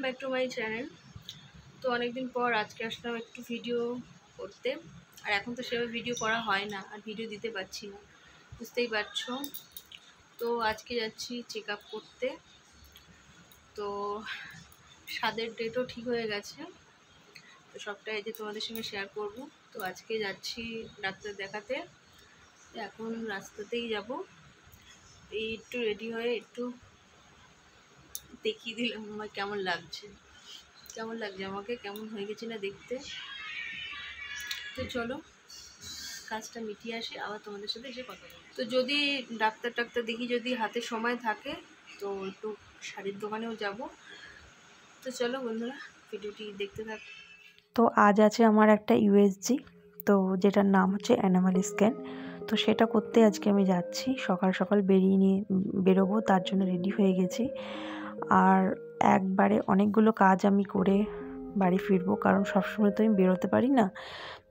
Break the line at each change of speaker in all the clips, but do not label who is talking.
Back to my channel. তো অনেকদিন পর আজকে আসলাম একটু ভিডিও করতে। আর এখন তো সেভাবে ভিডিও করা হয় না, আর ভিডিও দিতে পারছি না, বুঝতেই পারছো। তো আজকে যাচ্ছি চেক আপ করতে। তো স্বাদের ডেটও ঠিক হয়ে গেছে, তো সবটা এই যে তোমাদের সঙ্গে শেয়ার করব। তো আজকে যাচ্ছি ডাক্তার দেখাতে, এখন রাস্তাতেই যাব। এই একটু রেডি হয়ে একটু দেখিয়ে দিলাম আমার কেমন লাগছে আমাকে, কেমন হয়ে গেছি না দেখতে। তো চলো কাজটা মিটিয়ে আসি, আবার তোমাদের সাথে এসে কথা বলি। তো যদি ডাক্তার দেখি, যদি হাতে সময় থাকে তো একটু শাড়ির দোকানেও যাব। তো চলো বন্ধুরা ভিডিওটি দেখতে থাক।
তো আজ আছে আমার একটা ইউএসজি, তো যেটার নাম হচ্ছে অ্যানিমাল স্ক্যান। তো সেটা করতে আজকে আমি যাচ্ছি, সকাল সকাল বেরোবো, তার জন্য রেডি হয়ে গেছি। আর একবারে অনেকগুলো কাজ আমি করে বাড়ি ফিরবো, কারণ সবসময় তো আমি বেরোতে পারি না।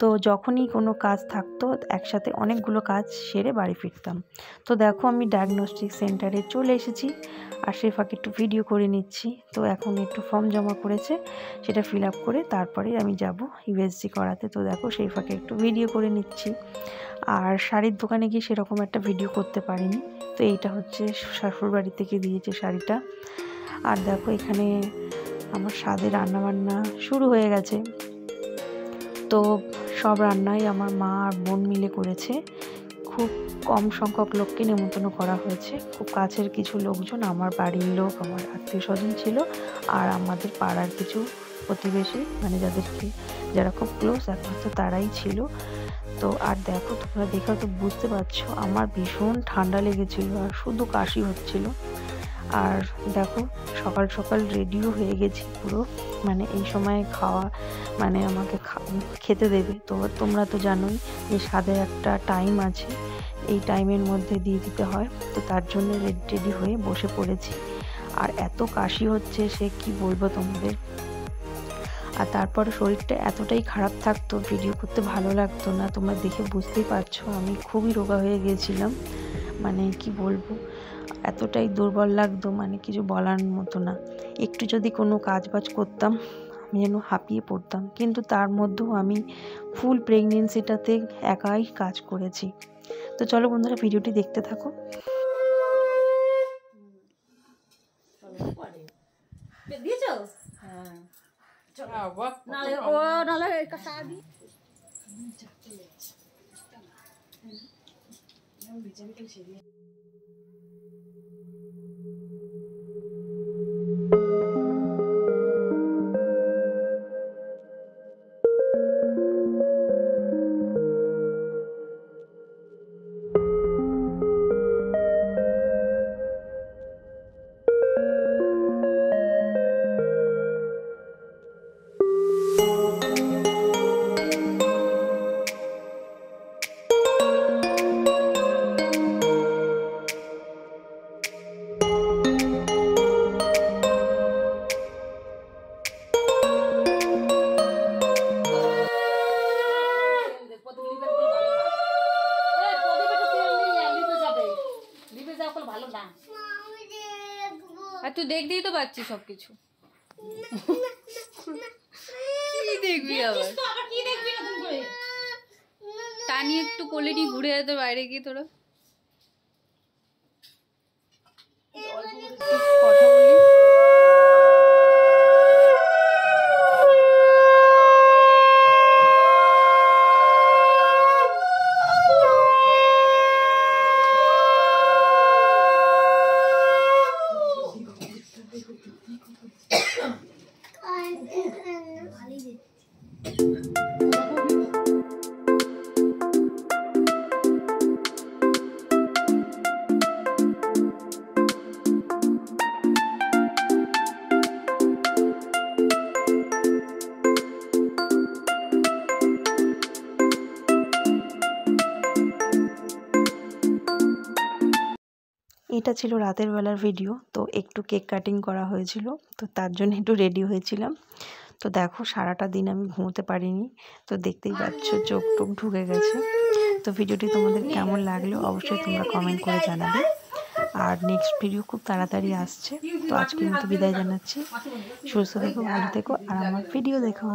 তো যখনই কোনো কাজ থাকতো একসাথে অনেকগুলো কাজ সেরে বাড়ি ফিরতাম। তো দেখো আমি ডায়াগনস্টিক সেন্টারে চলে এসেছি, আর সে ফাঁকে একটু ভিডিও করে নিচ্ছি। তো এখন একটু ফর্ম জমা করেছে, সেটা ফিল আপ করে তারপরে আমি যাব ইউএসজি করাতে। তো দেখো সেই ফাঁকে একটু ভিডিও করে নিচ্ছি। আর শাড়ির দোকানে গিয়ে সেরকম একটা ভিডিও করতে পারিনি। তো এইটা হচ্ছে শাশুড় বাড়ি থেকে দিয়েছে শাড়িটা। আর দেখো এখানে আমার স্বাদে রান্নাবান্না শুরু হয়ে গেছে। তো সব রান্নাই আমার মা আর বোন মিলে করেছে। খুব কম সংখ্যক লোককে নেমন্তন্ন করা হয়েছে, খুব কাছের কিছু লোকজন, আমার বাড়ির লোক, আমার আত্মীয় স্বজন ছিল, আর আমাদের পাড়ার কিছু প্রতিবেশী, মানে যারা খুব ক্লোজ একমাত্র তারাই ছিল। তো আর দেখো তোমরা দেখো তো বুঝতে পারছো আমার ভীষণ ঠান্ডা লেগেছিল আর শুধু কাশি হচ্ছিল। আর দেখো সকাল সকাল রেডিও হয়ে গেছি পুরো, মানে এই সময় খাওয়া, মানে আমাকে খেতে দেবে। তো তোমরা তো জানোই যে স্বাদের একটা টাইম আছে, এই টাইমের মধ্যে দিয়ে দিতে হয়। তো তার জন্য রেডি হয়ে বসে পড়েছি। আর এত কাশি হচ্ছে সে কি বলবো তোমাদের। আর তারপরে শরীরটা এতটাই খারাপ থাকতো, ভিডিও করতে ভালো লাগতো না। তোমরা দেখে বুঝতেই পারছো আমি খুবই রোগা হয়ে গিয়েছিলাম, মানে কি বলবো, এতটাই দুর্বল লাগতো, মানে কিছু বলার মতো না। একটু যদি কোনো কাজ বাজ করতাম আমি যেন হাঁপিয়ে পড়তাম, কিন্তু তার মধ্যেও আমি ফুল প্রেগনেন্সিটাতে একাই কাজ করেছি। তো চলো বন্ধুরা ভিডিওটি দেখতে থাকো।
আর তুই দেখতেই তো পাচ্ছিস সবকিছু। কি দেখবি আবার? টানি একটু কোলে নিয়ে ঘুরে যেত বাইরে গিয়ে তোরা। কথা বলি।
এটা ছিল রাতের বেলার ভিডিও। তো একটু কেক কাটিং করা হয়েছিল, তো তার জন্য একটু রেডি হয়েছিলাম। তো দেখো সারাটা দিন আমি ঘুমোতে পারিনি, তো দেখতেই পাচ্ছ চোখ টোক ঢুকে গেছে। তো ভিডিওটি তোমাদের কেমন লাগলো অবশ্যই তোমরা কমেন্ট করে জানাবে। আর নেক্সট ভিডিও খুব তাড়াতাড়ি আসছে। তো আজকের মতো বিদায় জানাচ্ছি। সুস্থ থেকো, ভালো থেকো আর আমার ভিডিও দেখো।